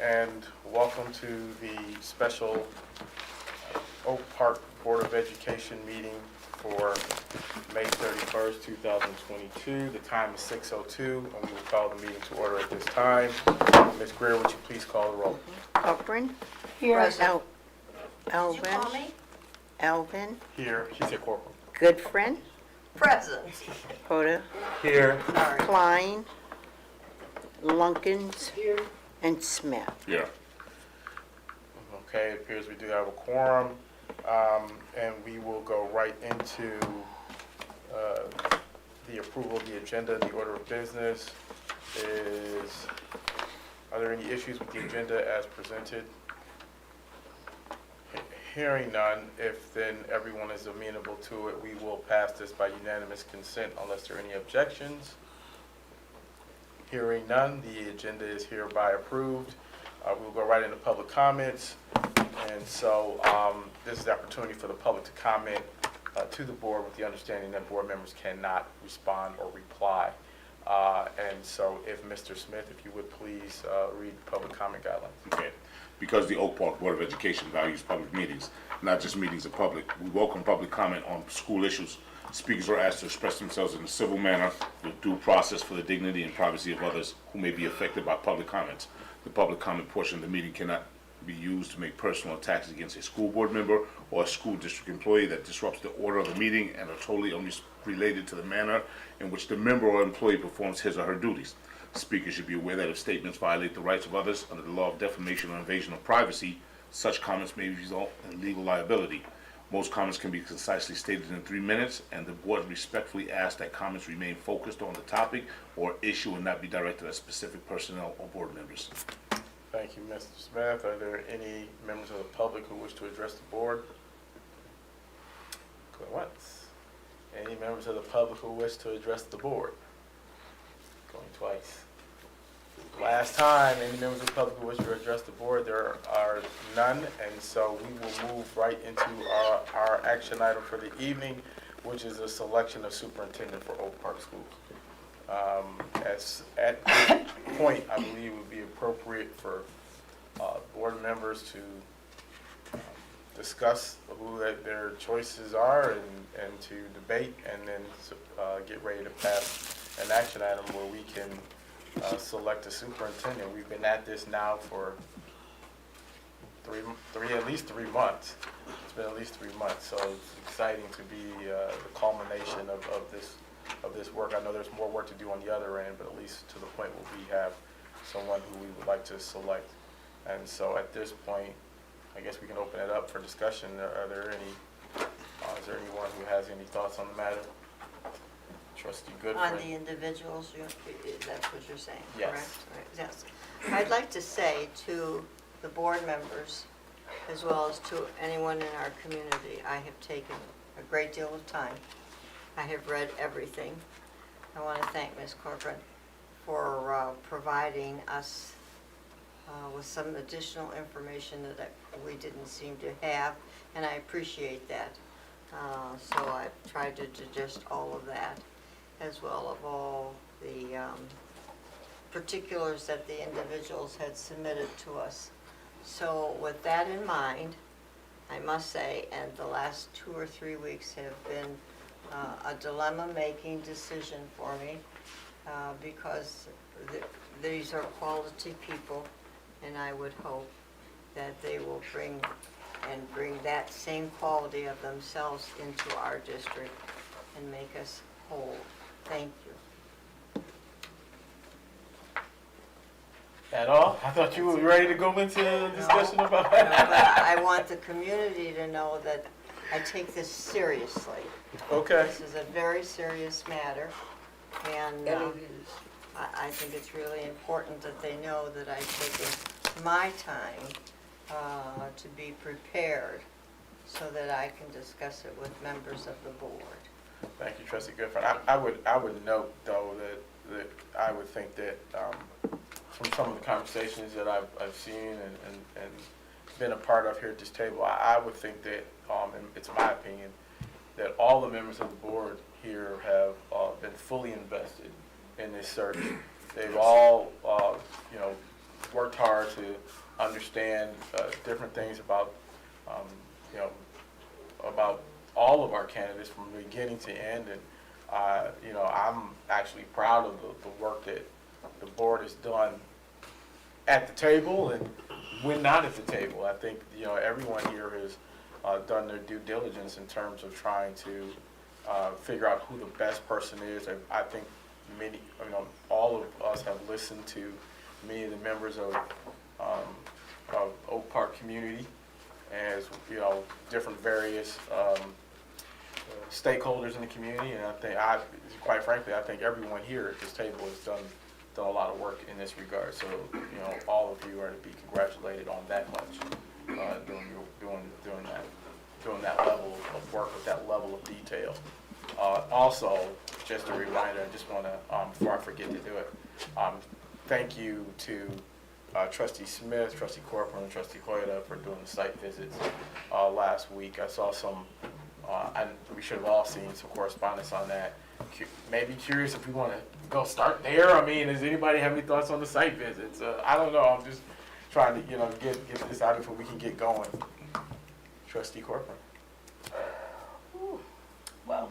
and welcome to the special Oak Park Board of Education meeting for May 31st, 2022. The time is 6:02, and we will call the meeting to order at this time. Ms. Greer, would you please call the roll? Cochran. Here. Elvin. Did you call me? Elvin. Here. She said corporal. Goodfriend. Present. Hoda. Here. Sorry. Klein. Lunkins. Here. And Smith. Yeah. Okay, it appears we do have a quorum, and we will go right into the approval of the agenda. The order of business is, are there any issues with the agenda as presented? Hearing none, if then everyone is amenable to it, we will pass this by unanimous consent unless there are any objections. Hearing none, the agenda is hereby approved. We'll go right into public comments. And so this is the opportunity for the public to comment to the board with the understanding that board members cannot respond or reply. And so if Mr. Smith, if you would please read public comment guidelines. Okay. Because the Oak Park Board of Education values public meetings, not just meetings of public, we welcome public comment on school issues. Speakers are asked to express themselves in a civil manner with due process for the dignity and privacy of others who may be affected by public comments. The public comment portion of the meeting cannot be used to make personal attacks against a school board member or a school district employee that disrupts the order of the meeting and are totally unrelated to the manner in which the member or employee performs his or her duties. Speakers should be aware that if statements violate the rights of others under the law of defamation or invasion of privacy, such comments may result in legal liability. Most comments can be concisely stated in 3 minutes, and the board respectfully asks that comments remain focused on the topic or issue and not be directed at specific personnel or board members. Thank you, Mr. Smith. Are there any members of the public who wish to address the board? Going once. Any members of the public who wish to address the board? Going twice. Last time, any members of the public who wish to address the board, there are none, and so we will move right into our action item for the evening, which is a selection of superintendent for Oak Park Schools. At this point, I believe it would be appropriate for board members to discuss who their choices are and to debate, and then get ready to pass an action item where we can select a superintendent. We've been at this now for at least three months. It's been at least 3 months, so it's exciting to be the culmination of this work. I know there's more work to do on the other end, but at least to the point where we have someone who we would like to select. And so at this point, I guess we can open it up for discussion. Are there any? Is there anyone who has any thoughts on the matter? Trustee Goodfriend. On the individuals, that's what you're saying, Yes. correct? Right, yes. I'd like to say to the board members, as well as to anyone in our community, I have taken a great deal of time. I have read everything. I want to thank Ms. Corcoran for providing us with some additional information that we didn't seem to have, and I appreciate that. So I've tried to digest all of that, as well as all the particulars that the individuals had submitted to us. So with that in mind, I must say, and the last 2 or 3 weeks have been a dilemma-making decision for me, because these are quality people, and I would hope that they will bring that same quality of themselves into our district and make us whole. Thank you. At all? I thought you were ready to go into a discussion about But that. I want the community to know that I take this seriously. Okay. This is a very serious matter, and I think it's really important that they know that I've taken my time to be prepared so that I can discuss it with members of the board. Thank you, Trustee Goodfriend. I would note, though, that I would think that from some of the conversations that I've seen and been a part of here at this table, I would think that, and it's my opinion, that all the members of the board here have been fully invested in this search. They've all, worked hard to understand different things about, you know, about all of our candidates from beginning to end. And, you know, I'm actually proud of the work that the board has done at the table and when not at the table. I think, you know, everyone here has done their due diligence in terms of trying to figure out who the best person is. I think many, you know, all of us have listened to many of the members of Oak Park community, as, you know, different various stakeholders in the community, and I think, quite frankly, I think everyone here at this table has done a lot of work in this regard. So, you know, all of you are to be congratulated on that much, doing that level of work with that level of detail. Also, just a reminder, I just want to, before I forget to do it, thank you to Trustee Smith, Trustee Corcoran, and Trustee Hoyda for doing the site visits last week. I saw some, we should have all seen some correspondence on that. Maybe curious if we want to go start there. I mean, does anybody have any thoughts on the site visits? I don't know. I'm just trying to, you know, get this out before we can get going. Trustee Corcoran. Well,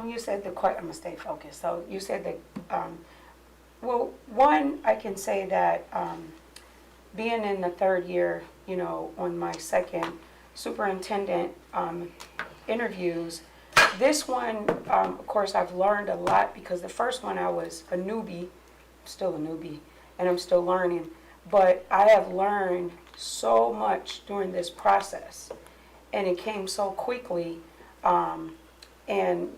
you said I'm gonna stay focused. So you said that, well, one, I can say that being in the third year, you know, on my second superintendent interviews, this one, of course, I've learned a lot because the first one I was a newbie, still a newbie, and I'm still learning. But I have learned so much during this process, and it came so quickly. And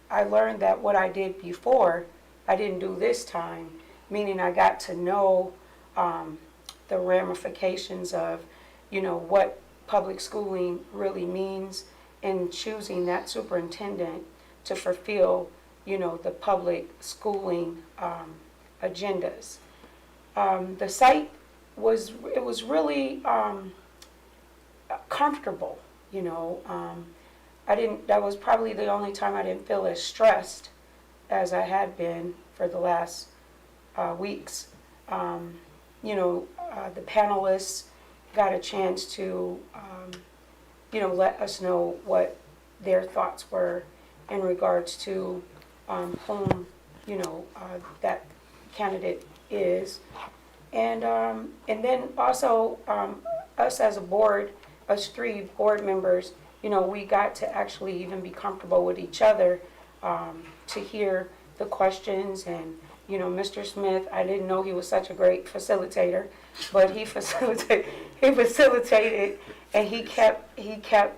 I learned that what I did before, I didn't do this time, meaning I got to know the ramifications of, you know, what public schooling really means in choosing that superintendent to fulfill, you know, the public schooling agendas. The site was really comfortable, you know. That was probably the only time I didn't feel as stressed as I had been for the last weeks. You know, the panelists got a chance to, you know, let us know what their thoughts were in regards to whom, you know, that candidate is. And then also us as a board, us 3 board members, you know, we got to actually even be comfortable with each other to hear the questions. And, you know, Mr. Smith, I didn't know he was such a great facilitator, but he facilitated and he kept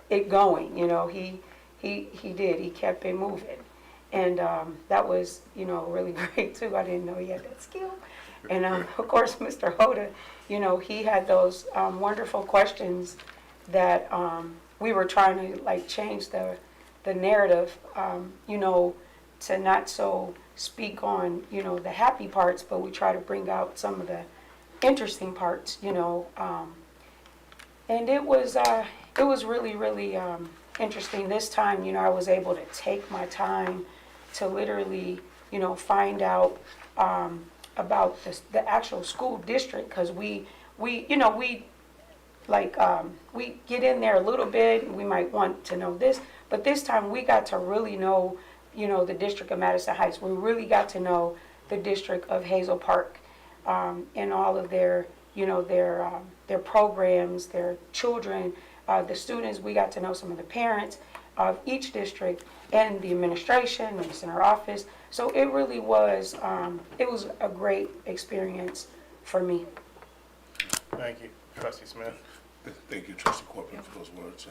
it going, you know, he did, he kept it moving. And that was, you know, really great too. I didn't know he had that skill. And of course, Mr. Hoda, you know, he had those wonderful questions that we were trying to like change the narrative, you know, to not so speak on, you know, the happy parts, but we try to bring out some of the interesting parts, you know. And it was really, really interesting. This time, you know, I was able to take my time to literally, you know, find out about the actual school district, because we you know, we get in there a little bit and we might want to know this, but this time we got to really know, you know, the district of Madison Heights. We really got to know the district of Hazel Park and all of their, you know, their programs, their children, the students. We got to know some of the parents of each district and the administration and the center office. So it really was, it was a great experience for me. Thank you, Trustee Smith. Thank you, Trustee Corcoran, for those words.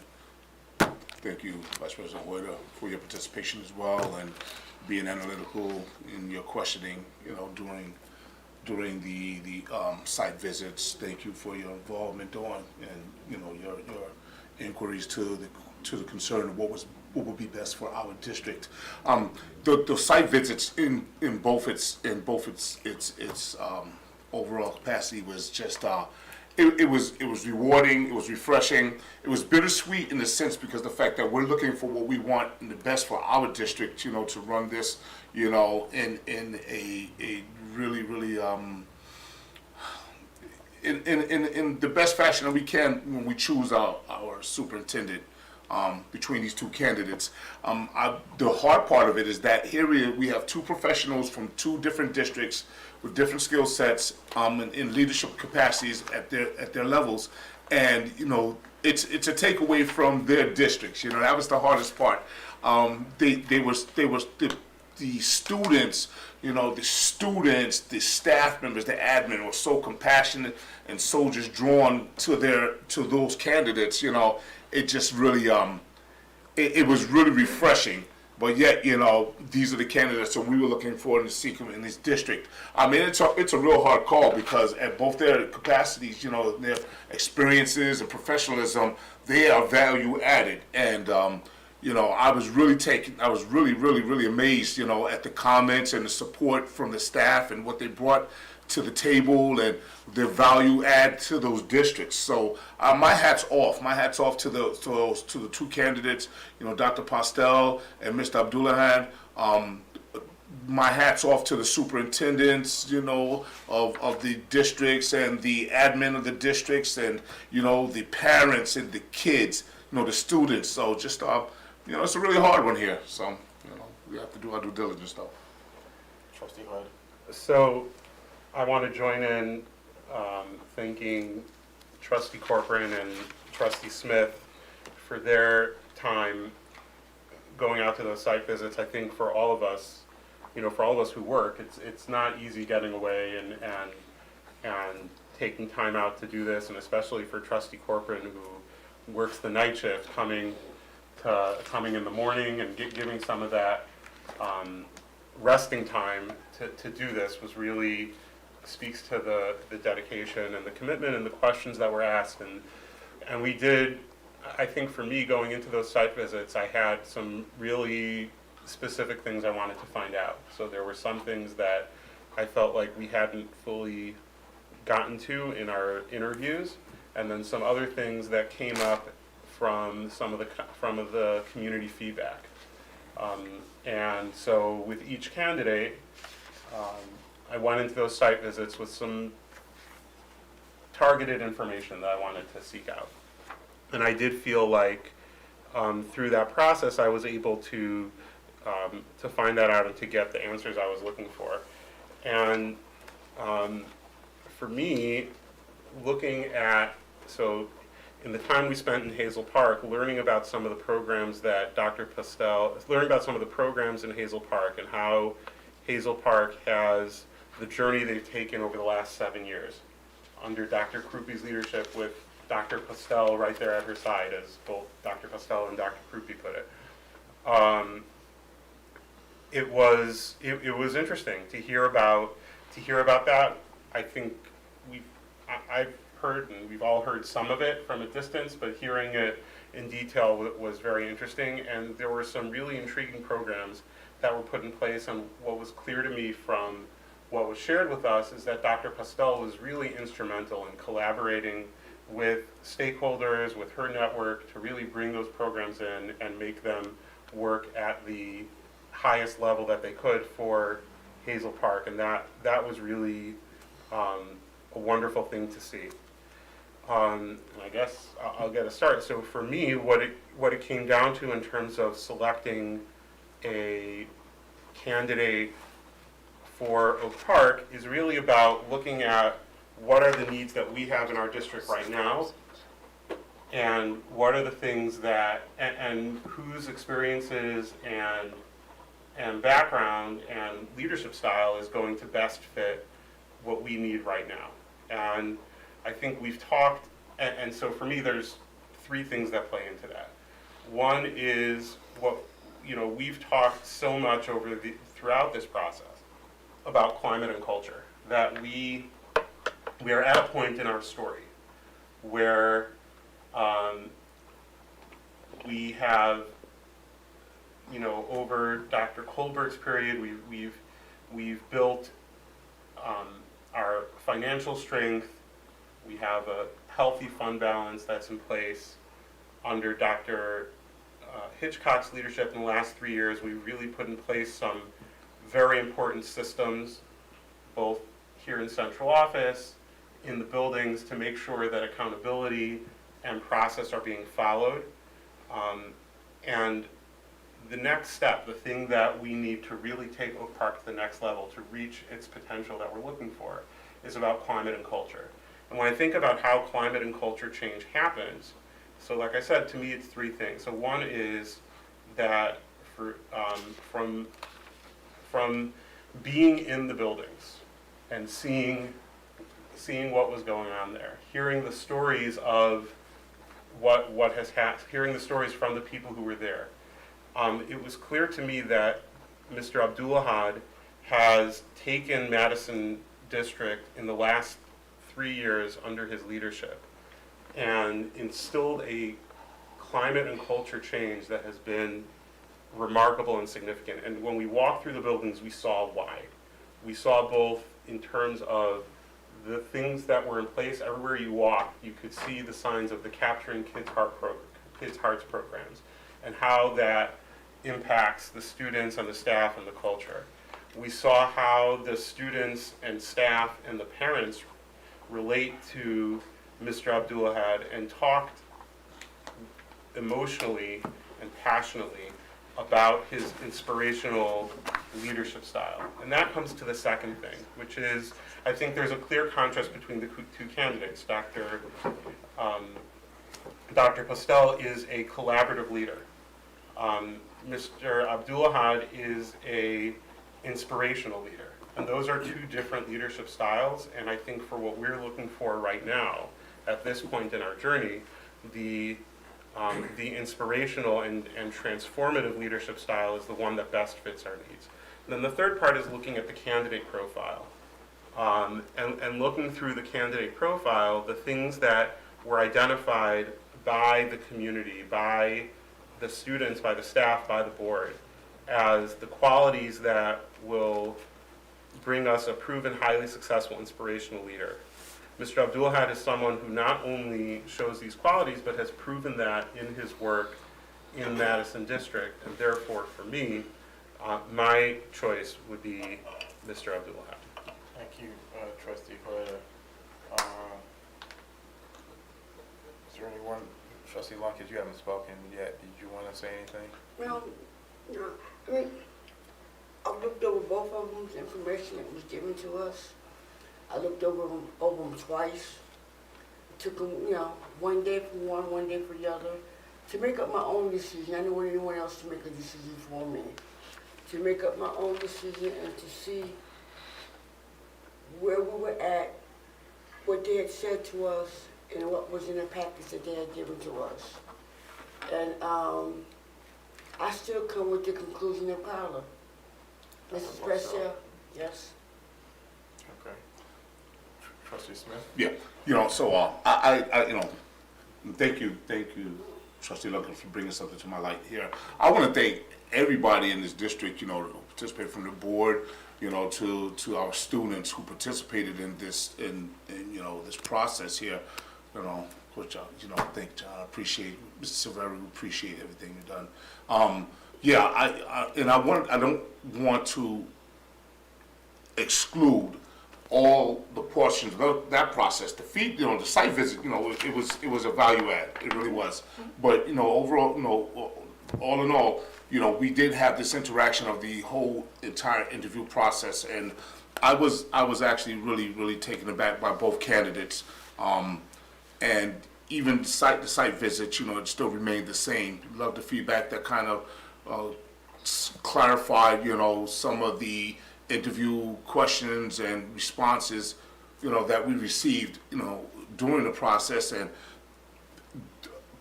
Thank you, Vice President Hoyda, for your participation as well and being analytical in your questioning, you know, during the site visits. Thank you for your involvement on and, you know, your inquiries to the concern of what would be best for our district. The site visits in both its overall capacity was just it was rewarding, it was refreshing, it was bittersweet in the sense because the fact that we're looking for what we want and the best for our district, you know, to run this, you know, in a really in the best fashion that we can when we choose our superintendent between these two candidates. The hard part of it is that here we have two professionals from two different districts with different skill sets in leadership capacities at their levels, and it's a takeaway from their districts. That was the hardest part. The students, the staff members, the admin were so compassionate and so just drawn to those candidates. It just really it was really refreshing. But yet, these are the candidates that we were looking for in this district. I mean, it's a real hard call because at both their capacities, their experiences and professionalism, they are value added. And I was really amazed, at the comments and the support from the staff and what they brought to the table and their value add to those districts. So my hat's off. My hat's off to the two candidates, Dr. Postel and Mr. Abdullahan. My hat's off to the superintendents, of the districts and the admin of the districts and, the parents and the kids, the students. So just, it's a really hard one here. So, we have to do our due diligence though. Trustee Hood. So I want to join in thanking Trustee Corcoran and Trustee Smith for their time going out to those site visits. I think for all of us, for all of us who work, it's not easy getting away and taking time out to do this, and especially for Trustee Corcoran who works the night shift, coming in the morning and giving some of that resting time to do this was really speaks to the dedication and the commitment and the questions that were asked. And we did, I think for me, going into those site visits, I had some really specific things I wanted to find out. So there were some things that I felt like we hadn't fully gotten to in our interviews, and then some other things that came up from some of the community feedback. And so with each candidate, I went into those site visits with some targeted information that I wanted to seek out. And I did feel like through that process I was able to find that out and to get the answers I was looking for. And for me, looking at, in the time we spent in Hazel Park, learning about some of the programs that learning about some of the programs in Hazel Park and how Hazel Park has the journey they've taken over the last 7 years under Dr. Krupe's leadership, with Dr. Postel right there at her side, as both Dr. Postel and Dr. Krupe put it. It was interesting to hear about that. I think I've heard, and we've all heard some of it from a distance, but hearing it in detail was very interesting. And there were some really intriguing programs that were put in place. And what was clear to me from what was shared with us is that Dr. Postel was really instrumental in collaborating with stakeholders, with her network, to really bring those programs in and make them work at the highest level that they could for Hazel Park. And that was really a wonderful thing to see. And I guess I'll get a start. So for me, what it came down to in terms of selecting a candidate for Oak Park is really about looking at what are the needs that we have in our district right now, and what are the things that, and whose experiences and background and leadership style is going to best fit what we need right now. And I think we've talked, and so for me there's 3 things that play into that. One is we've talked so much throughout this process about climate and culture, that we are at a point in our story where we have, over Dr. Colbert's period, we've built our financial strength. We have a healthy fund balance that's in place. Under Dr. Hitchcock's leadership in the last 3 years, we've really put in place some very important systems, both here in central office in the buildings to make sure that accountability and process are being followed. And the next step, the thing that we need to really take Oak Park to the next level to reach its potential that we're looking for, is about climate and culture. And when I think about how climate and culture change happens, so like I said, to me it's three things. So one is that from being in the buildings and seeing what was going on there, hearing the stories of what has happened, hearing the stories from the people who were there. It was clear to me that Mr. Abdulahad has taken Madison District in the last 3 years under his leadership and instilled a climate and culture change that has been remarkable and significant. And when we walked through the buildings, we saw why. We saw both in terms of the things that were in place. Everywhere you walked, you could see the signs of the Capturing Kids' Hearts programs and how that impacts the students and the staff and the culture. We saw how the students and staff and the parents relate to Mr. Abdulahad and talked emotionally and passionately about his inspirational leadership style. And that comes to the second thing, which is, I think there's a clear contrast between the two candidates. Dr. Postel is a collaborative leader. Mr. Abdulahad is a inspirational leader. And those are two different leadership styles, and I think for what we're looking for right now, at this point in our journey, the inspirational and transformative leadership style is the one that best fits our needs. And then the third part is looking at the candidate profile. And looking through the candidate profile, the things that were identified by the community, by the students, by the staff, by the board, as the qualities that will bring us a proven, highly successful, inspirational leader. Mr. Abdulahad is someone who not only shows these qualities, but has proven that in his work in Madison District, and therefore, for me, my choice would be Mr. Abdulahad. Thank you, Trustee Hoda. Is there anyone, Trustee Lunkett, you haven't spoken yet. Did you want to say anything? Well, no, I mean, I looked over both of them's information that was given to us. I looked over them twice. Took them, one day for one day for the other, to make up my own decision. I didn't want anyone else to make a decision for me. To make up my own decision and to see where we were at, what they had said to us, and what was in the package that they had given to us. And I still come with the conclusion of Carla. Mrs. Presser, yes. Okay. Trustee Smith? Yeah, so thank you, Trustee Luckett, for bringing something to my light here. I want to thank everybody in this district, who participated from the board, to our students who participated in this, this process here, which thank John, I appreciate, Mr. Silveri, we appreciate everything you've done. I don't want to exclude all the portions of that process. The site visit, it was a value add. It really was. But overall, all in all, we did have this interaction of the whole entire interview process, and I was actually really taken aback by both candidates, and even the site visits, it still remained the same. Love the feedback that kind of clarified, some of the interview questions and responses, that we received, during the process, and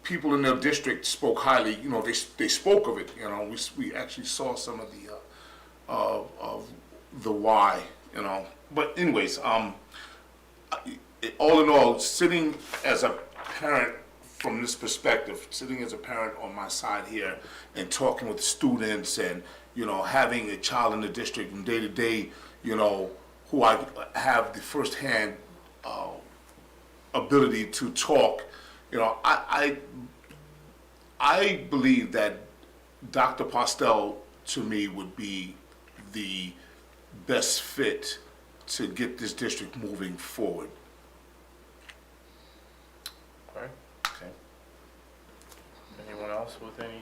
people in their district spoke highly. They spoke of it. We actually saw some of the why. But anyways, all in all, sitting as a parent from this perspective, sitting as a parent on my side here and talking with students and, having a child in the district from day to day, who I have the firsthand ability to talk, I believe that Dr. Postel, to me, would be the best fit to get this district moving forward. else with any,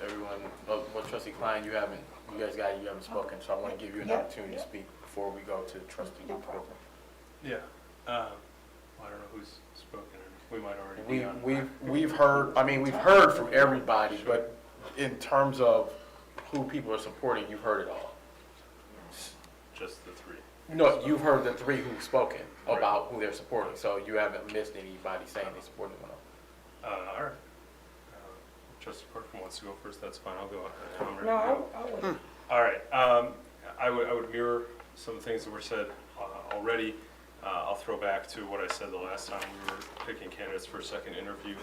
everyone, well, trustee Klein, you haven't spoken, so I want to give you an Yeah. opportunity to speak before we go to trustee No Newport. problem. Yeah, I don't know who's spoken, or we might already be on. We've heard from everybody, but in terms of who people are supporting, you've heard it all. Just the three. No, you've heard the three who've spoken about who they're supporting, so you haven't missed anybody saying they support one of them. All right. Trustee Corcoran wants to go first, that's fine, I'll go. I'm ready No, to go. I would. All right, I would mirror some things that were said already. I'll throw back to what I said the last time we were picking candidates for a second interview.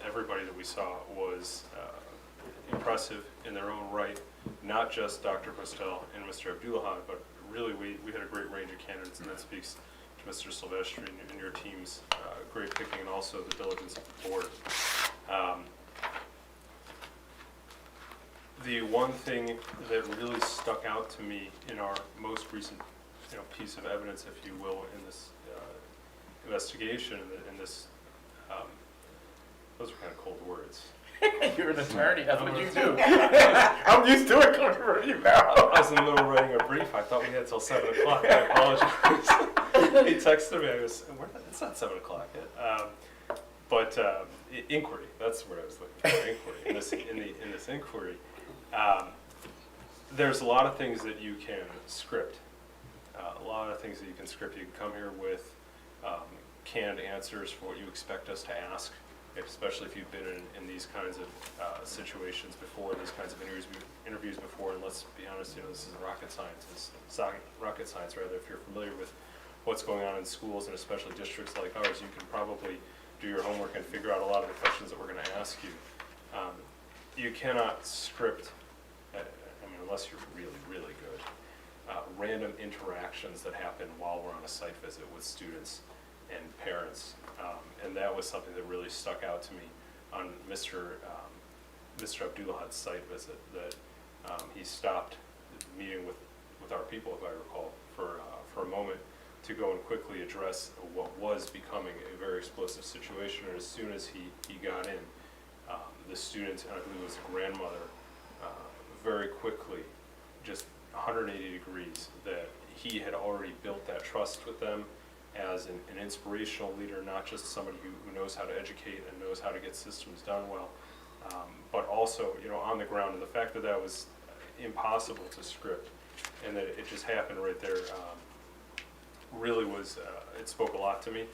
Everybody that we saw was impressive in their own right, not just Dr. Postel and Mr. Abdulahad, but really we had a great range of candidates, and that speaks to Mr. Silvestri and your team's great picking, and also the diligence of the board. The one thing that really stuck out to me in our most recent, piece of evidence, if you will, in this investigation, in this, those are kind of cold words. You're an attorney, that's what you do. I'm used to it coming from you now. I was in the middle of writing a brief. I thought we had till 7 o'clock. I apologize. He texted me. I was, it's not 7 o'clock yet. Inquiry. That's what I was looking for. Inquiry. In this inquiry, there's a lot of things that you can script. A lot of things that you can script. You can come here with canned answers for what you expect us to ask, especially if you've been in these kinds of situations before, these kinds of interviews before. And let's be honest, this is rocket science. It's rocket science, rather. If you're familiar with what's going on in schools, and especially districts like ours, you can probably do your homework and figure out a lot of the questions that we're going to ask you. You cannot script, unless you're really, really good, random interactions that happen while we're on a site visit with students and parents. And that was something that really stuck out to me on Mr. Abdulahad's site visit, that he stopped meeting with our people, if I recall, for a moment to go and quickly address what was becoming a very explosive situation. And as soon as he got in, the student, and I believe it was the grandmother, very quickly, just 180 degrees, that he had already built that trust with them as an inspirational leader, not just somebody who knows how to educate and knows how to get systems done well, but also, on the ground. And the fact that that was impossible to script, and that it just happened right there, really was, it spoke a lot to me.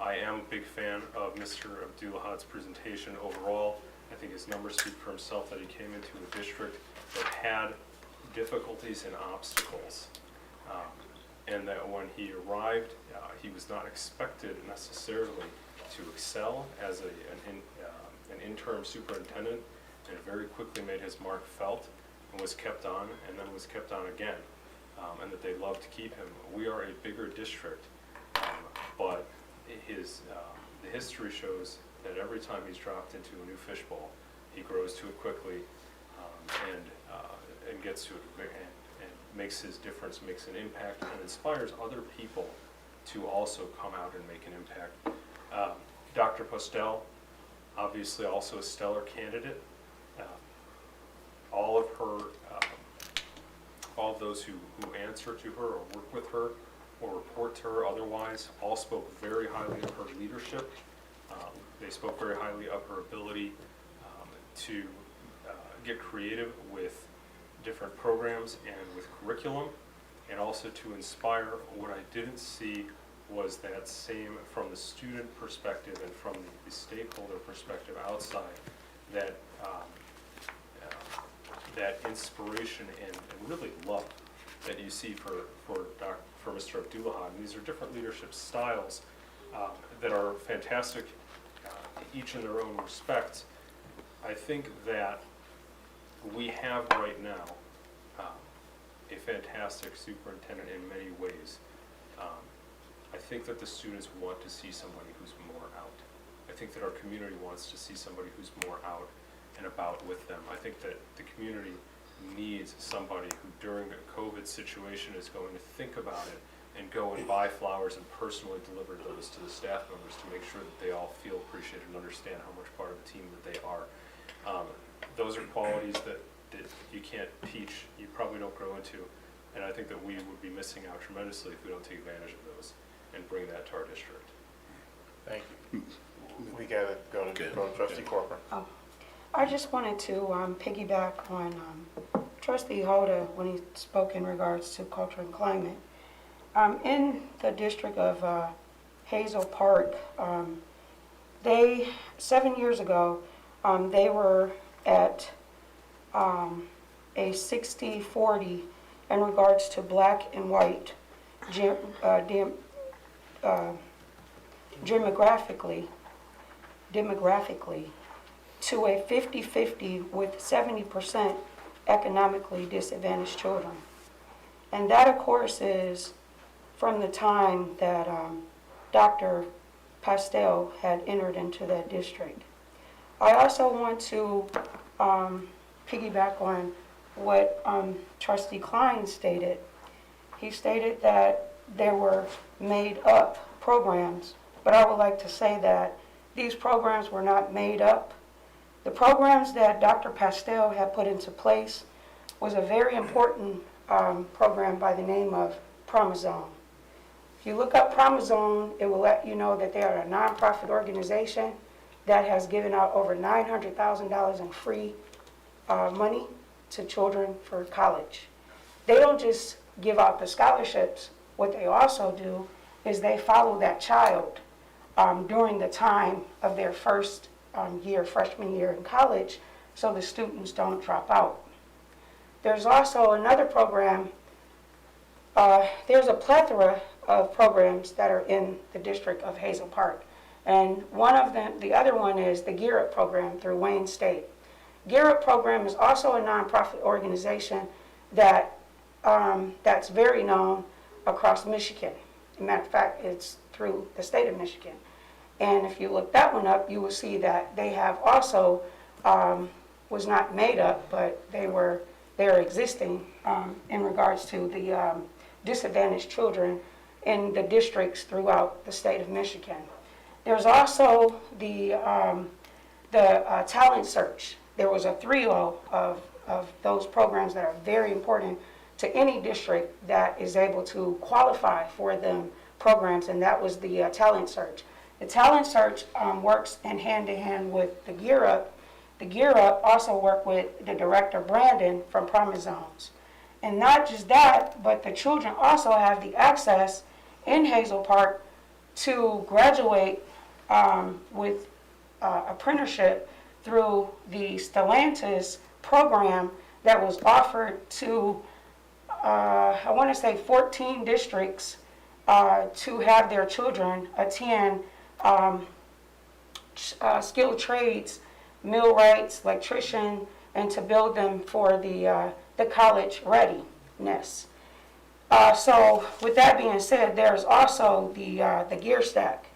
I am a big fan of Mr. Abdulahad's presentation overall. I think his numbers speak for himself, that he came into a district that had difficulties and obstacles. And that when he arrived, he was not expected necessarily to excel as an interim superintendent, and very quickly made his mark felt and was kept on, and then was kept on again, and that they loved to keep him. We are a bigger district, but the history shows that every time he's dropped into a new fishbowl, he grows to it quickly, and gets to it and makes his difference, makes an impact, and inspires other people to also come out and make an impact. Dr. Postel, obviously also a stellar candidate. All of those who answer to her or work with her or report to her otherwise, all spoke very highly of her leadership. They spoke very highly of her ability to get creative with different programs and with curriculum, and also to inspire. What I didn't see was that same from the student perspective and from the stakeholder perspective outside, that that inspiration and really love that you see for Mr. Abdulahad. And these are different leadership styles that are fantastic, each in their own respects. I think that we have right now a fantastic superintendent in many ways. I think that the students want to see somebody who's more out. I think that our community wants to see somebody who's more out and about with them. I think that the community needs somebody who during a COVID situation is going to think about it and go and buy flowers and personally deliver those to the staff members to make sure that they all feel appreciated and understand how much part of the team that they are. Those are qualities that you can't teach, you probably don't grow into, and I think that we would be missing out tremendously if we don't take advantage of those and bring that to our district. Thank you. We gotta go to trustee Corcoran. Oh, I just wanted to piggyback on trustee Hoda when he spoke in regards to culture and climate. In the district of Hazel Park, 7 years ago, they were at a 60-40 in regards to black and white demographically to a 50-50 with 70% economically disadvantaged children. And that, of course, is from the time that Dr. Pastel had entered into that district. I also want to piggyback on what Trustee Klein stated. He stated that there were made-up programs, but I would like to say that these programs were not made up. The programs that Dr. Pastel had put into place was a very important program by the name of Promazone. If you look up Promazone, it will let you know that they are a nonprofit organization that has given out over $900,000 in free money to children for college. They don't just give out the scholarships. What they also do is they follow that child during the time of their first freshman year in college, so the students don't drop out. There's also another program. There's a plethora of programs that are in the district of Hazel Park. And one of them, the other one is the Gear Up program through Wayne State. Gear Up program is also a nonprofit organization that that's very known across Michigan. As a matter of fact, it's through the state of Michigan. And if you look that one up, you will see that they have also, was not made up, but they're existing in regards to the disadvantaged children in the districts throughout the state of Michigan. There's also the talent search. There was a trio of those programs that are very important to any district that is able to qualify for them programs, and that was the talent search. The talent search works in hand-in-hand with the Gear Up. The Gear Up also work with the director, Brandon, from Promazones. And not just that, but the children also have the access in Hazel Park to graduate with apprenticeship through the Stellantis program that was offered to, I want to say 14 districts to have their children attend skilled trades, millwrights, electrician, and to build them for the college readiness. So with that being said, there's also the Gear Stack.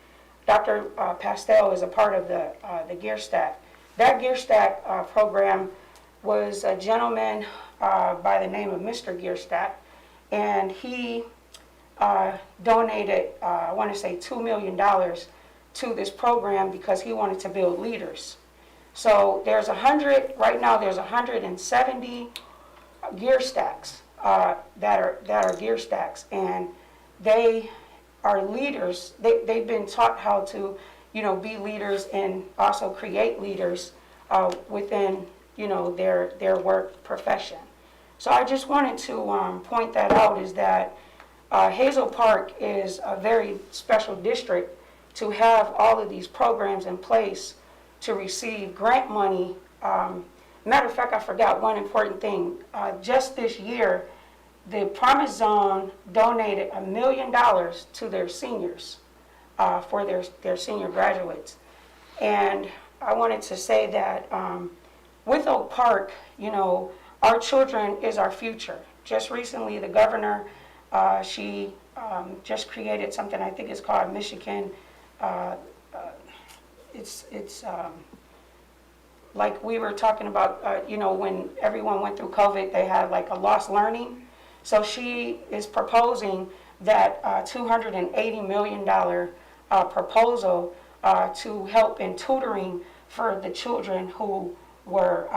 Dr. Pastel is a part of the Gear Stack. That Gear Stack program was a gentleman by the name of Mr. Gear Stack, and he donated, I want to say $2 million to this program because he wanted to build leaders. So there's right now there's 170 gear stacks that are gear stacks, and they are leaders. They've been taught how to, be leaders and also create leaders within, their work profession. So I just wanted to point that out, is that Hazel Park is a very special district to have all of these programs in place to receive grant money. Matter of fact, I forgot one important thing. Just this year, the Promazone donated $1 million to their seniors for their senior graduates. And I wanted to say that with Oak Park, our children is our future. Just recently, the governor, she just created something, I think it's called Michigan. It's like we were talking about, when everyone went through COVID, they had like a lost learning. So she is proposing that $280 million proposal to help in tutoring for the children who were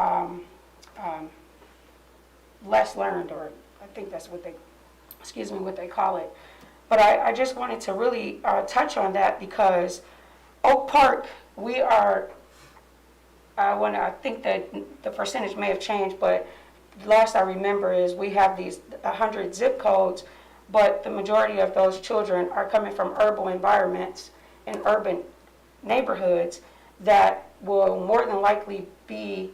less learned, or I think that's what they call it. But I just wanted to really touch on that because Oak Park, we are, I think that the percentage may have changed, but last I remember is we have these 100 zip codes, but the majority of those children are coming from urban environments and urban neighborhoods that will more than likely be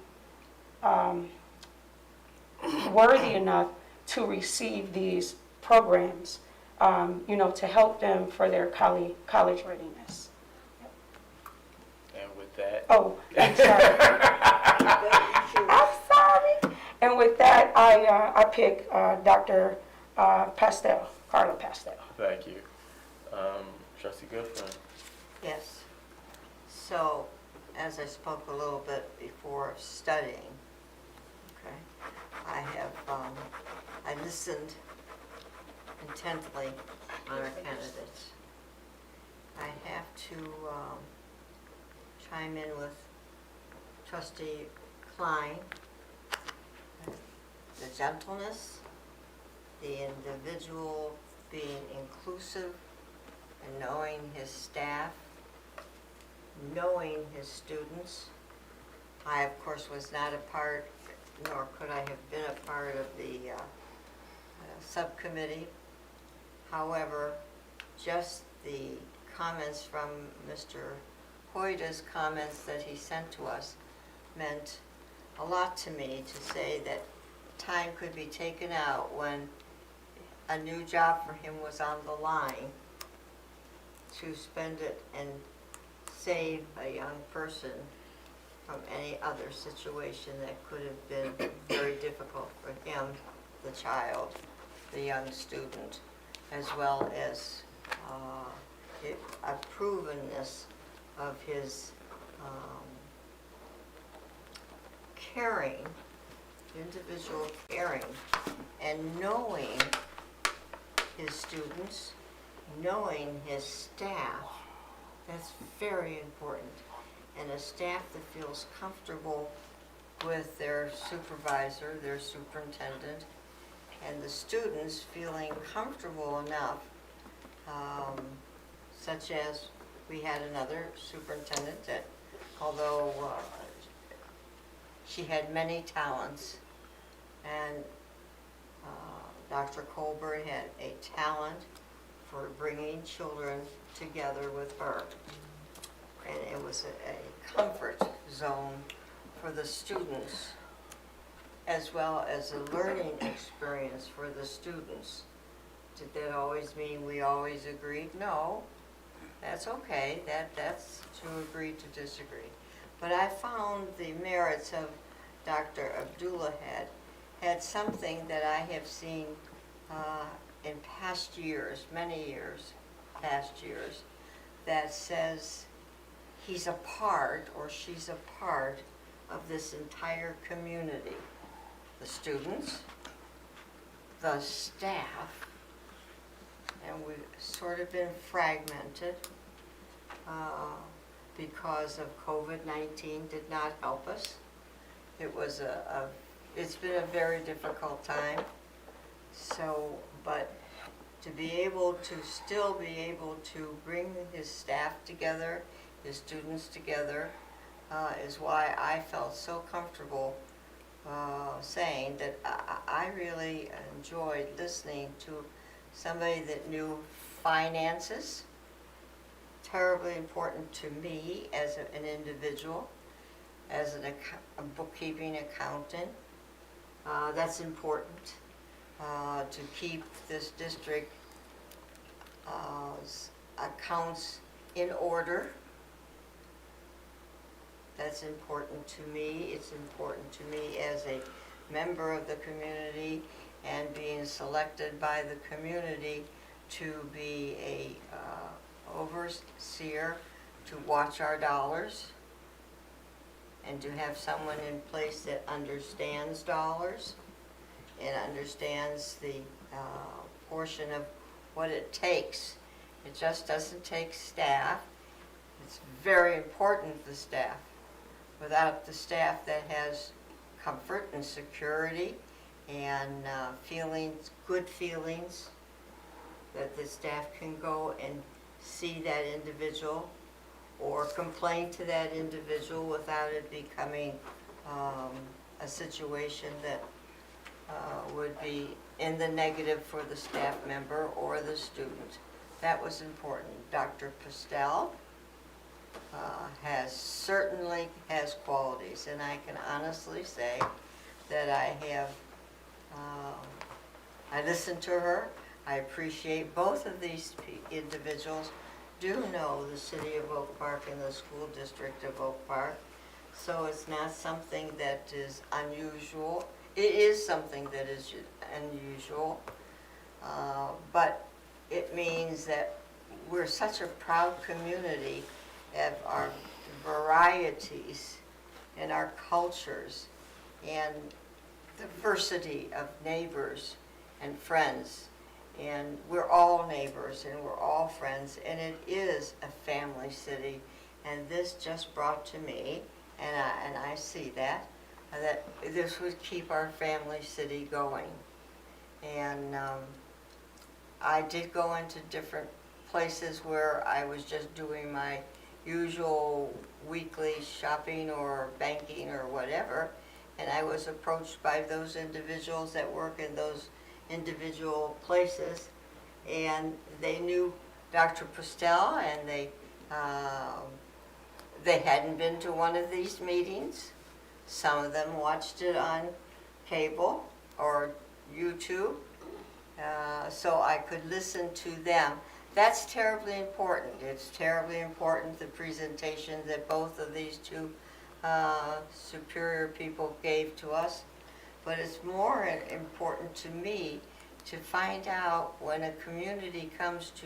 worthy enough to receive these programs, to help them for their college readiness. And with that, Oh, I'm sorry. I'm sorry. And with that, I pick Dr. Pastel, Carla Pastel. thank you. Trustee Goodfriend. Yes. So, as I spoke a little bit before studying, okay, I listened intently on our candidates. I have to chime in with Trustee Klein. The gentleness, the individual being inclusive and knowing his staff, knowing his students. I, of course, was not a part, nor could I have been a part of the subcommittee. However, just the comments from Mr. Hoyta's comments that he sent to us meant a lot to me, to say that time could be taken out when a new job for him was on the line, to spend it and save a young person from any other situation that could have been very difficult for him, the child, the young student, as well as a provenness of his caring, individual caring, and knowing his students, knowing his staff. That's very important. And a staff that feels comfortable with their supervisor, their superintendent, and the students feeling comfortable enough, such as we had another superintendent that, although she had many talents, and Dr. Colbert had a talent for bringing children together with her. And it was a comfort zone for the students, as well as a learning experience for the students. Did that always mean we always agreed? No, that's okay. That's to agree to disagree. But I found the merits of Dr. Abdullah had something that I have seen in past years, many years, past years, that says he's a part, or she's a part of this entire community. The students, the staff, and we've sort of been fragmented because of COVID-19 did not help us. It was it's been a very difficult time. So, but to be able to still be able to bring his staff together, his students together, is why I felt so comfortable saying that I really enjoyed listening to somebody that knew finances, terribly important to me as an individual, as a bookkeeping accountant. That's important to keep this district accounts in order. That's important to me. It's important to me as a member of the community and being selected by the community to be a overseer, to watch our dollars, and to have someone in place that understands dollars and understands the portion of what it takes. It just doesn't take staff. It's very important, the staff. Without the staff that has comfort and security and feelings, good feelings, that the staff can go and see that individual or complain to that individual without it becoming a situation that would be in the negative for the staff member or the student. That was important. Dr. Pastel certainly has qualities, and I can honestly say that I listened to her. I appreciate both of these individuals do know the city of Oak Park and the school district of Oak Park. So it's not something that is unusual. It is something that is unusual, but it means that we're such a proud community of our varieties and our cultures and diversity of neighbors and friends. And we're all neighbors and we're all friends, and it is a family city. And this just brought to me, and I see that this would keep our family city going. And I did go into different places where I was just doing my usual weekly shopping or banking or whatever, and I was approached by those individuals that work in those individual places, and they knew Dr. Pastel, and they hadn't been to one of these meetings. Some of them watched it on cable or YouTube, so I could listen to them. That's terribly important. It's terribly important, the presentation that both of these two superior people gave to us. But it's more important to me to find out when a community comes to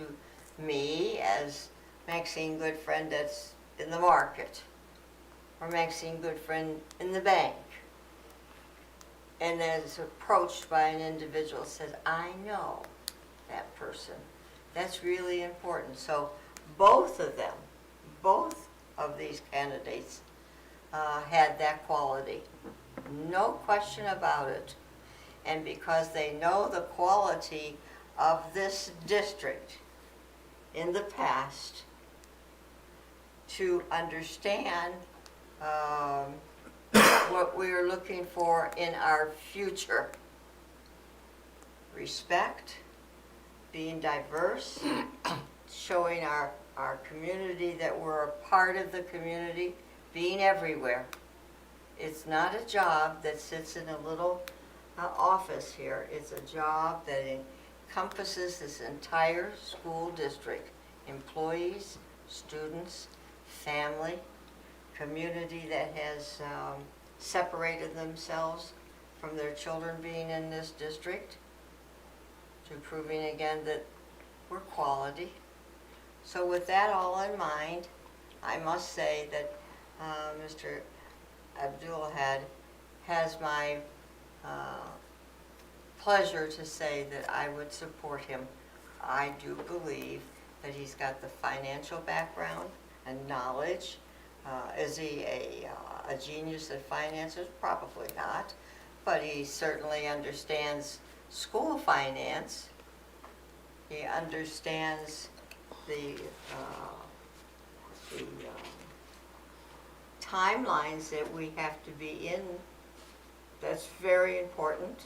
me as Maxine Goodfriend that's in the market, or Maxine Goodfriend in the bank, and is approached by an individual says, I know that person. That's really important. So both of these candidates had that quality. No question about it. And because they know the quality of this district in the past, to understand what we are looking for in our future. Respect, being diverse, showing our community that we're a part of the community, being everywhere. It's not a job that sits in a little office here. It's a job that encompasses this entire school district, employees, students, family, community that has separated themselves from their children being in this district, to proving again that we're quality. So with that all in mind, I must say that Mr. Abdul has my pleasure to say that I would support him. I do believe that he's got the financial background and knowledge. Is he a genius at finances? Probably not, but he certainly understands school finance. He understands the timelines that we have to be in. That's very important,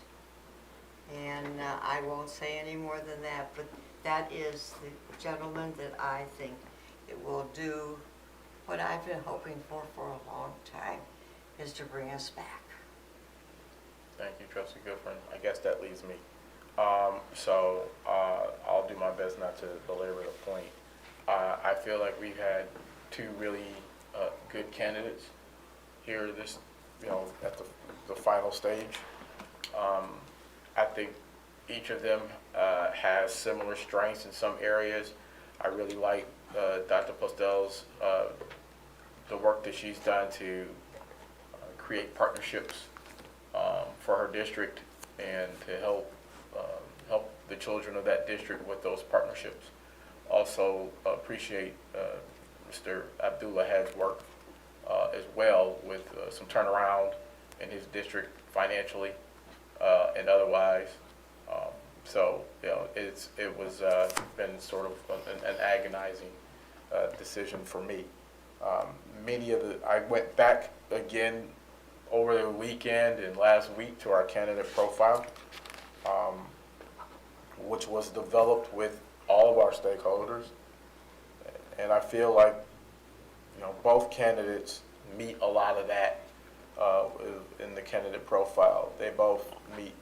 and I won't say any more than that, but that is the gentleman that I think it will do what I've been hoping for a long time, is to bring us back. Thank you, Trustee Goodfriend. I guess that leaves me. So I'll do my best not to belabor the point. I feel like we've had two really good candidates here at the final stage. I think each of them has similar strengths in some areas. I really like Dr. Postel's the work that she's done to create partnerships for her district and to help the children of that district with those partnerships. Also appreciate Mr. Abdullah Head's work as well with some turnaround in his district financially and otherwise. So, you know, it was been sort of an agonizing decision for me. I went back again over the weekend and last week to our candidate profile, which was developed with all of our stakeholders. And I feel like, you know, both candidates meet a lot of that in the candidate profile. They both meet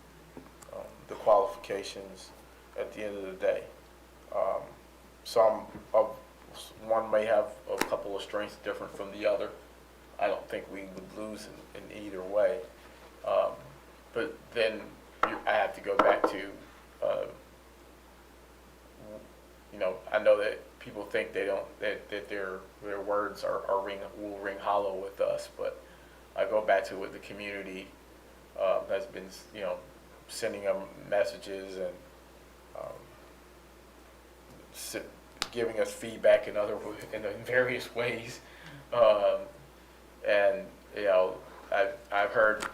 the qualifications at the end of the day. One may have a couple of strengths different from the other. I don't think we would lose in either way. But then I have to go back to, you know, I know that people think that their words will ring hollow with us, but I go back to what the community has been, you know, sending them messages and giving us feedback in various ways. And, you know, I've heard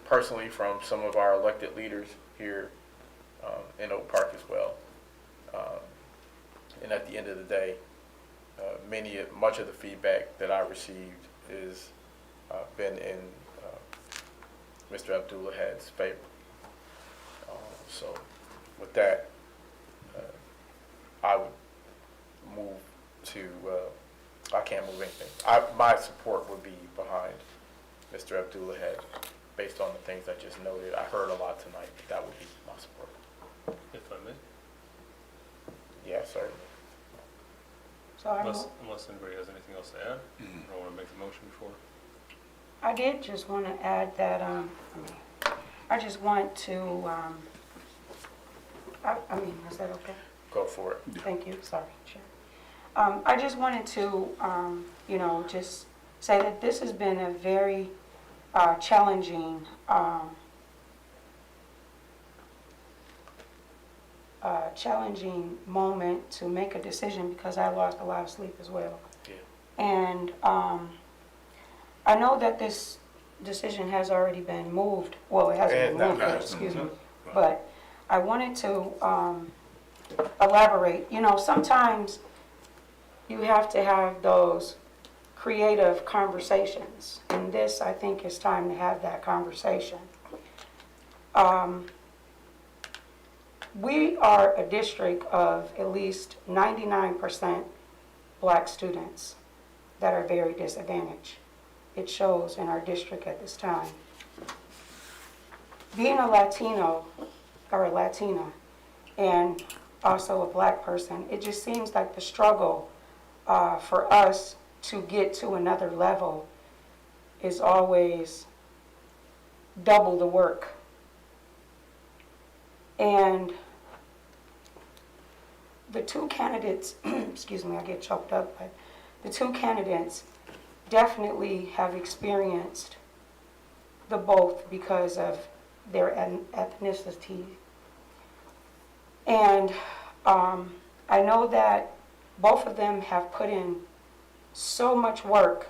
personally from some of our elected leaders here in Oak Park as well. And at the end of the day, much of the feedback that I received is been in Mr. Abdullah Head's favor. So with that, I would move to, I can't move anything. My support would be behind Mr. Abdullah Head based on the things I just noted. I heard a lot tonight. That would be my support. If I may, Yes, sir. So unless anybody has anything else to add, I don't want to make the motion before. I did just want to add that, I just want to, I mean, is that okay? Go for it. Thank you, sorry, Chair. I just wanted to, you know, just say that this has been a very challenging challenging moment to make a decision because I lost a lot of sleep as well. Yeah. And I know that this decision has already been moved. Well, it hasn't been moved yet, excuse me. But I wanted to elaborate. You know, sometimes you have to have those creative conversations. And this, I think, is time to have that conversation. We are a district of at least 99% black students that are very disadvantaged. It shows in our district at this time. Being a Latino or a Latina and also a black person, it just seems like the struggle for us to get to another level is always double the work. And the two candidates, excuse me, I get choked up, but the two candidates definitely have experienced the both because of their ethnicity. And I know that both of them have put in so much work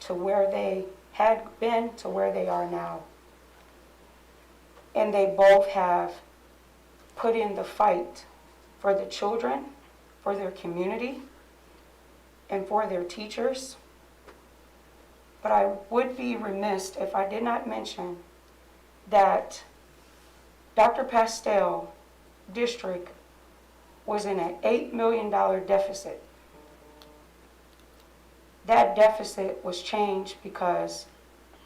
to where they had been to where they are now. And they both have put in the fight for the children, for their community, and for their teachers. But I would be remiss if I did not mention that Dr. Pastel district was in an $8 million deficit. That deficit was changed because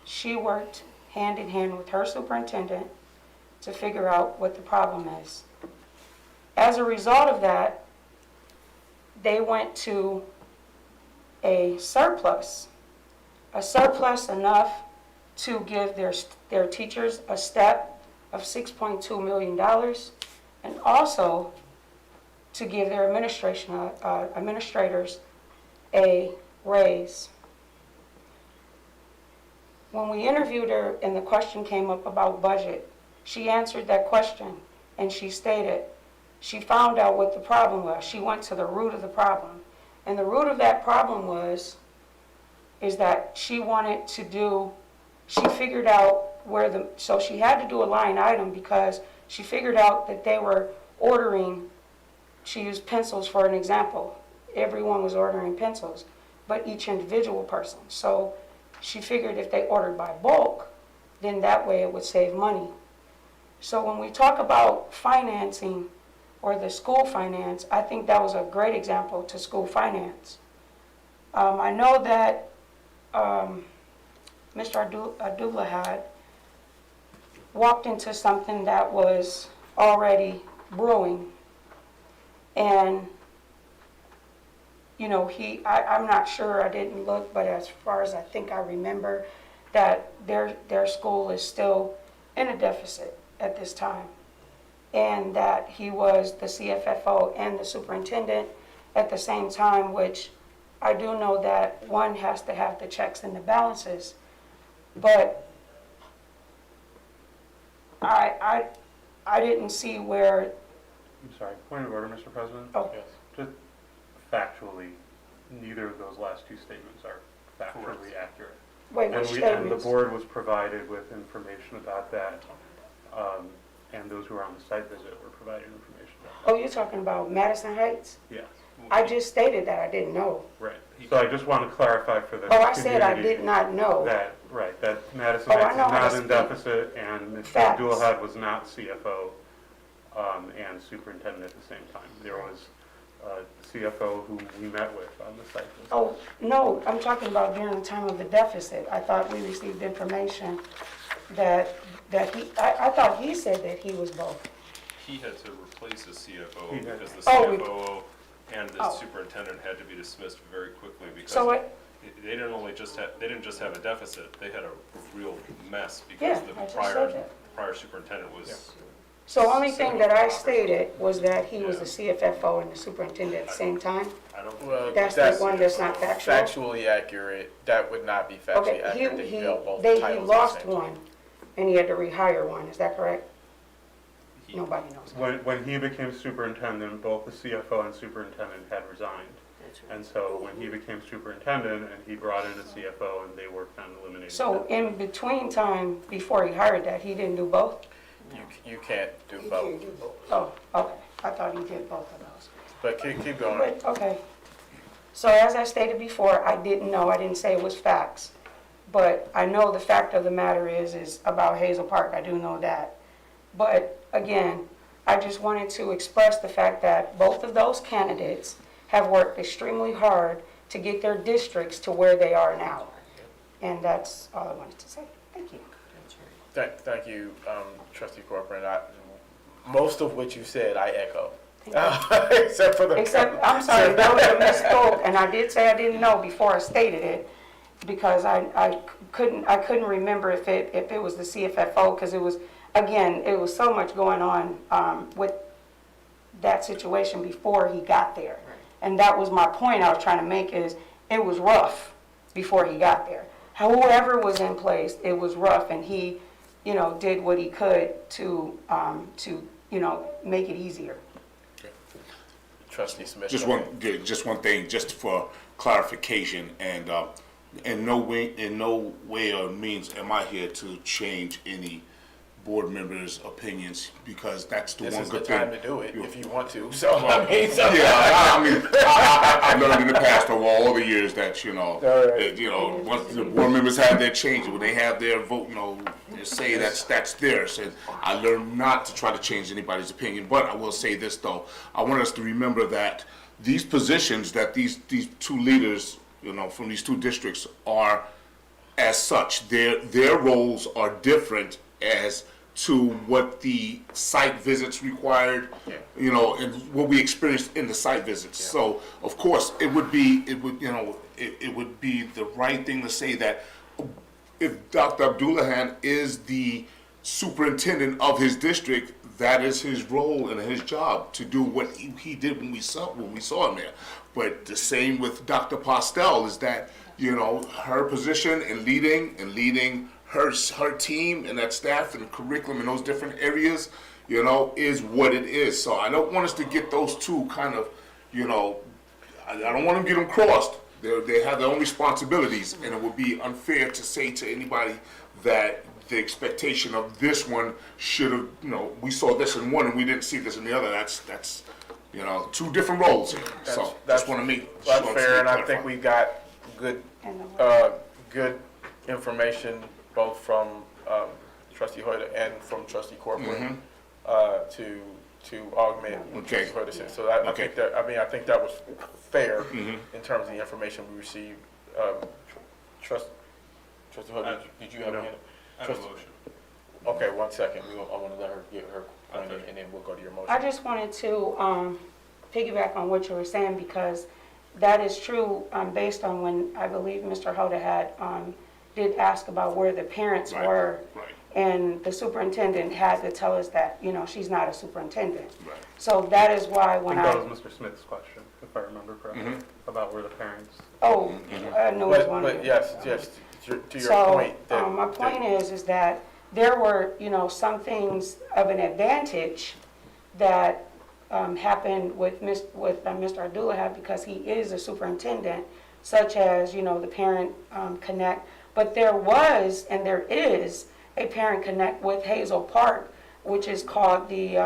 she worked hand in hand with her superintendent to figure out what the problem is. As a result of that, they went to a surplus enough to give their teachers a step of $6.2 million and also to give their administrators a raise. When we interviewed her and the question came up about budget, she answered that question and she stated she found out what the problem was. She went to the root of the problem. And the root of that problem is that she wanted to do, she figured out so she had to do a line item because she figured out that they were ordering, she used pencils for an example. Everyone was ordering pencils, but each individual person. So she figured if they ordered by bulk, then that way it would save money. So when we talk about financing or the school finance, I think that was a great example to school finance. I know that Mr. Abdullah had walked into something that was already brewing. And, you know, I'm not sure, I didn't look, but as far as I think I remember, that their school is still in a deficit at this time. And that he was the CFFO and the superintendent at the same time, which I do know that one has to have the checks and the balances. But I didn't see where. I'm sorry, point of order, Mr. President. Oh. Yes. Just factually, neither of those last two statements are factually accurate. Wait, And which and the statements? board was provided with information about that, and those who were on the site visit were provided information about Oh, you're talking about Madison Heights? that. Yes, I just stated that I didn't know. right. So I just want to clarify for the Oh, I said I community did not know. That, right, that Madison Oh, I Heights is know how to not in speak. deficit, and Mr. Facts. Abdullah was not CFO and superintendent at the same time. There was a CFO who we met with on the site visit. Oh, no, I'm talking about during the time of the deficit. I thought we received information that I thought he said that he was both. He had to replace his CFO He had- because the Oh, CFO and the Oh. superintendent had to be dismissed very quickly because So they didn't just have a deficit, they had a real mess Yeah, because the I just prior said that. prior superintendent was. So only thing that I stated was that he was the CFFO and the superintendent at the same time? I don't. Well, That's the one that's not factual? Factually accurate, that would not be factually Okay, accurate, that he held both he titles at the lost same time. one, and he had to rehire one, is that correct? he- Nobody knows. When he became superintendent, both the CFO and superintendent had resigned. That's right. And so when he became superintendent, and he brought in a CFO, and they worked on eliminating. So that. in between time, before he hired that, he didn't do both? You can't do You both, can't do both. Oh, okay, I thought he did both of those. but keep going. But, okay. So as I stated before, I didn't know, I didn't say it was facts. But I know the fact of the matter is about Hazel Park, I do know that. But again, I just wanted to express the fact that both of those candidates have worked extremely hard to get their districts to where they are now. And that's all I wanted to say. Thank you. Thank you, trustee Corcoran. Most of what you said, I echo. Thank you. Except for the. Except, I'm sorry, that was a misspoke, and I did say I didn't know before I stated it, because I couldn't remember if it was the CFFO, because it was, again, it was so much going on with that situation before he got there. And that was my point I was trying to make, is it was rough before he got there. Whoever was in place, it was rough, and he, you know, did what he could to you know, make it easier. Trustee Smith. Just one thing, just for clarification, and in no way or means am I here to change any board members' opinions, because that's the This one is the good thing. time to do it, if you want to, so, I mean, so. I learned in the past over all the years that, All right. once the board members have their change, when they have their vote, they say that's theirs. And I learned not to try to change anybody's opinion, but I will say this though, I want us to remember that these positions that these two leaders, from these two districts are as such, their roles are different as to what the site visits required, and what we experienced in the site visits. Yeah. So, of course, it would be the right thing to say that if Dr. Abdullahan is the superintendent of his district, that is his role and his job to do what he did when we saw him there. But the same with Dr. Postel is that, her position in leading her team and that staff and curriculum in those different areas, is what it is. So I don't want us to get those two kind of, I don't want to get them crossed. They have their own responsibilities, and it would be unfair to say to anybody that the expectation of this one should have, we saw this in one and we didn't see this in the other. That's two different roles here. So just want to make sure. That's fair, and I think we got good, good information both from Trustee Hoyt and from Trustee Corcoran to augment what Okay. Trustee Hoyt said. So I think that, I think that was fair in terms of the information we received. Trustee Hoyt, did you have a hand? I have a motion. Okay, 1 second. I want to let her get her point in, and then we'll go to your motion. I just wanted to piggyback on what you were saying, because that is true, based on when I believe Mr. Hoda had did ask about where the parents Right, were. right. And the superintendent had to tell us that, she's not a superintendent. Right. So that is why I when think that was Mr. Smith's question, if I remember correctly, about where the parents. oh, I know it's one of But them. yes, to your So, point. my point is that there were, some things of an advantage that happened with Mr. Abdullah because he is a superintendent, such as, the parent connect. But there was, and there is, a parent connect with Hazel Park, which is called the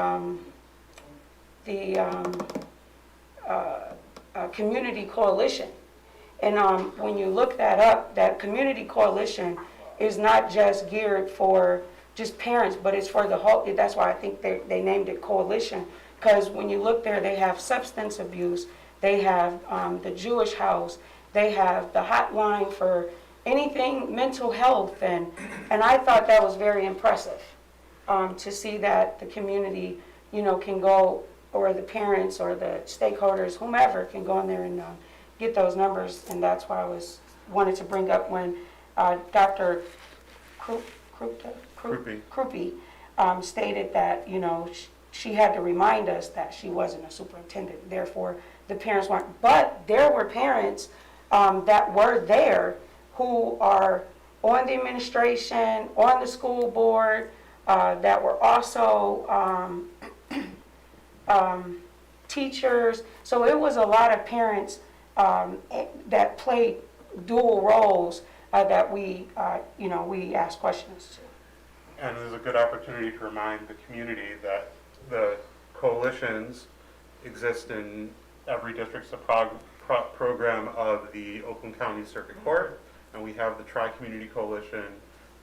Community Coalition. And when you look that up, that Community Coalition is not just geared for just parents, but it's for the whole, that's why I think they named it coalition. Because when you look there, they have substance abuse, they have the Jewish house, they have the hotline for anything mental health, and I thought that was very impressive to see that the community, can go, or the parents or the stakeholders, whomever, can go in there and get those numbers. And that's why I wanted to bring up when Dr. Krupe stated that, she had to remind us that she wasn't a superintendent, therefore the parents weren't. But there were parents that were there who are on the administration, on the school board, that were also teachers. So it was a lot of parents that played dual roles that we asked questions to. And there's a good opportunity to remind the community that the coalitions exist in every district's program of the Oakland County Circuit Court. And we have the Tri-Community Coalition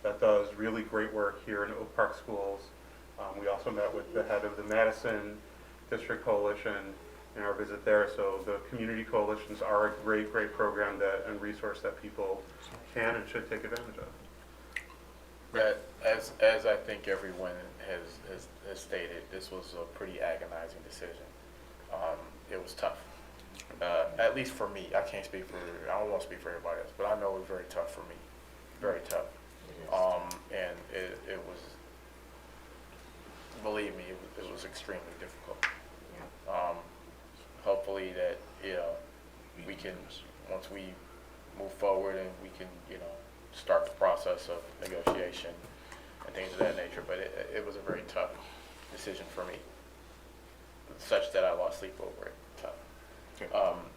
that does really great work here in Oak Park Schools. We also met with the head of the Madison District Coalition in our visit there. So the community coalitions are a great, great program and resource that people can and should take advantage of. That, as I think everyone has stated, this was a pretty agonizing decision. It was tough, at least for me. I can't speak for, I don't want to speak for everybody else, but I know it was very tough for me, very tough. And it was, believe me, it was extremely difficult. Hopefully that, we can, once we move forward and we can, start the process of negotiation and things of that nature. But it was a very tough decision for me, such that I lost sleep over it. Tough.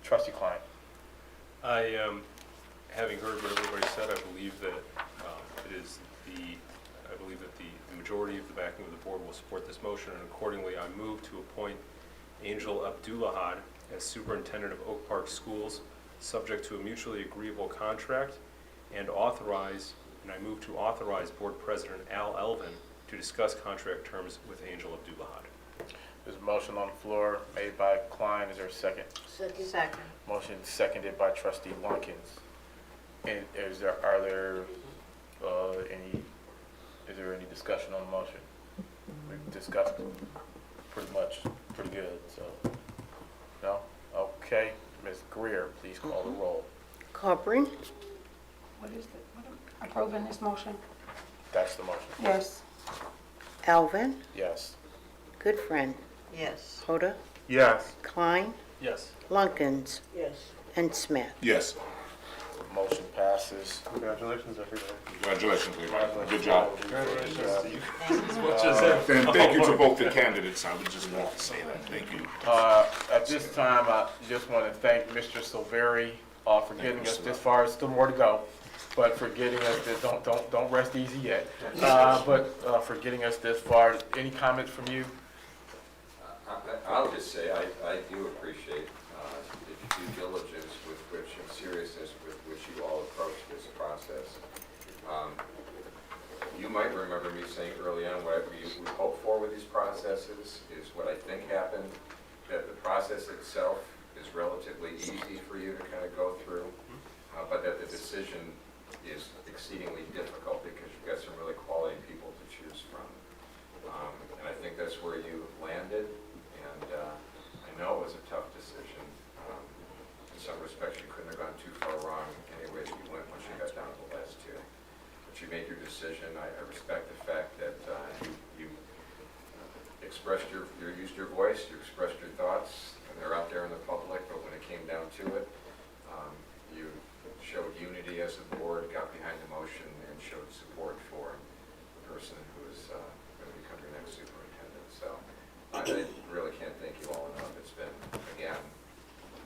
Trustee Klein. Having heard what everybody said, I believe that the majority of the backing of the board will support this motion, and accordingly I move to appoint Angel Abdullahad as superintendent of Oak Park Schools, subject to a mutually agreeable contract, and I move to authorize Board President Al Elvin to discuss contract terms with Angel Abdullahad. There's a motion on the floor made by Klein. Is there a second? Second. Motion seconded by Trustee Lunkins. And is there any discussion on the motion? We've discussed pretty good, so. No? Okay. Ms. Greer, please call the roll. Corcoran, Approving this motion? That's the motion. Yes. Alvin, Yes. Goodfriend, Yes. Hoda, Yes. Klein, Yes. Lunkins, Yes. and Smith. Yes. Motion passes. Congratulations, everybody. Congratulations, everybody. Good job. Congratulations to you. Thank you. Which is it? And thank you to both the candidates. I would just want to say that. Thank you. At this time, I just want to thank Mr. Silveri for getting us sir. this far. There's still more to go, but for getting us this, don't rest easy yet. But for getting us this far, any comments from you? I'll just say, I do appreciate the due diligence with which and seriousness with which you all approach this process. You might remember me saying early on, what we hope for with these processes is what I think happened, that the process itself is relatively easy for you to kind of go through, but that the decision is exceedingly difficult because you've got some really quality people to choose from. And I think that's where you landed. And I know it was a tough decision. In some respects, you couldn't have gone too far wrong any way that you went once you got down to the last two. But you made your decision. I respect the fact that you expressed you used your voice, you expressed your thoughts, and they're out there in the public. But when it came down to it, you showed unity as a board, got behind the motion, and showed support for the person who is going to become your next superintendent. So I really can't thank you all enough. It's been, again,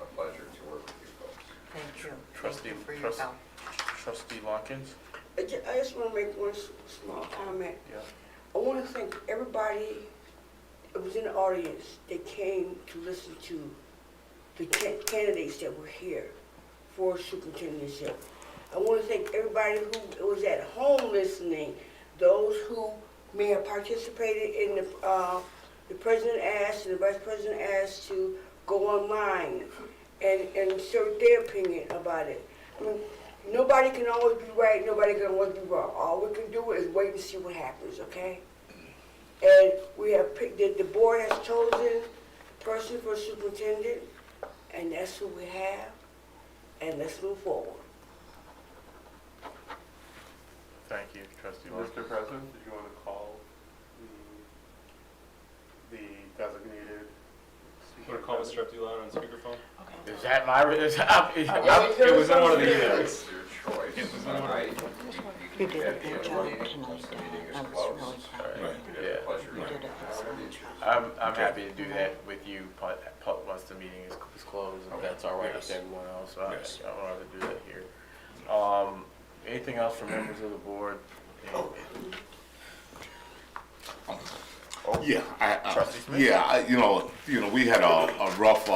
a pleasure to work with you folks. Thank you. Trustee, Thank you for your help. Trustee Lonkins? I just want to make one small comment. Yeah. I want to thank everybody that was in the audience that came to listen to the candidates that were here for superintendentship. I want to thank everybody who was at home listening, those who may have participated in the president asked and the vice president asked to go online and insert their opinion about it. I mean, nobody can always be right, nobody can always be wrong. All we can do is wait and see what happens, okay? And we have picked, the board has chosen the person for superintendent, and that's who we have, and let's move forward. Thank you, Trustee Mr. Lonkins. President, did you want to call the designated? Want to call Mr. Abdullah on speakerphone? Is that my, It was in one of the emails. It's your choice. You did a good job Once tonight, the meeting is I was closed, really proud. Right. we have the pleasure You of did a I'm happy to do that with you, once the meeting is closed, if that's all right with Yes. everyone else. Yes. I don't have to do that here. Anything else from members of the board? Yeah, Trustee Smith? we had a rough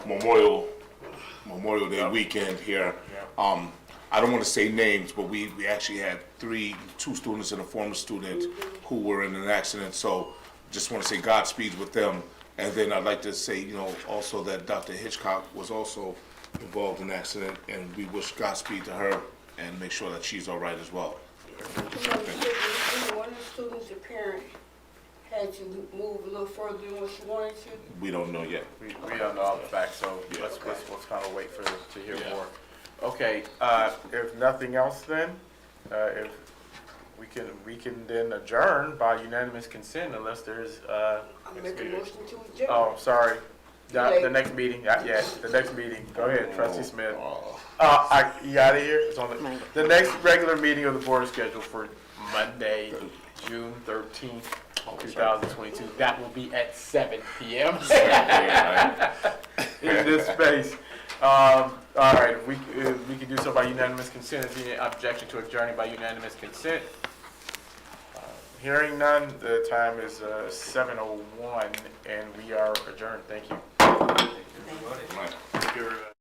Memorial Day weekend here. Yeah. I don't want to say names, but we actually had two students and a former student who were in an accident. So just want to say Godspeed with them. And then I'd like to say, also that Dr. Hitchcock was also involved in an accident, and we wish Godspeed to her and make sure that she's all right as well. One of the students, the parent, had to move a little further than what she wanted to. We don't know yet. We don't know all the facts, so Yeah. let's kind of wait to hear Yeah. more. Okay, if nothing else then, if we can then adjourn by unanimous consent unless there's, I make a motion to adjourn. oh, sorry. Late. The next meeting, the next meeting. Go ahead, Trustee Smith. Oh. You out of here? It's on Monday. the next regular meeting of the board is scheduled for Monday, June 13th, 2022. That will be at 7 p.m. in this space. All right, if we can do so by unanimous consent. Is there any objection to adjourning by unanimous consent? Hearing none, the time is 7:01, and we are adjourned. Thank you. Right. Thank you, everybody.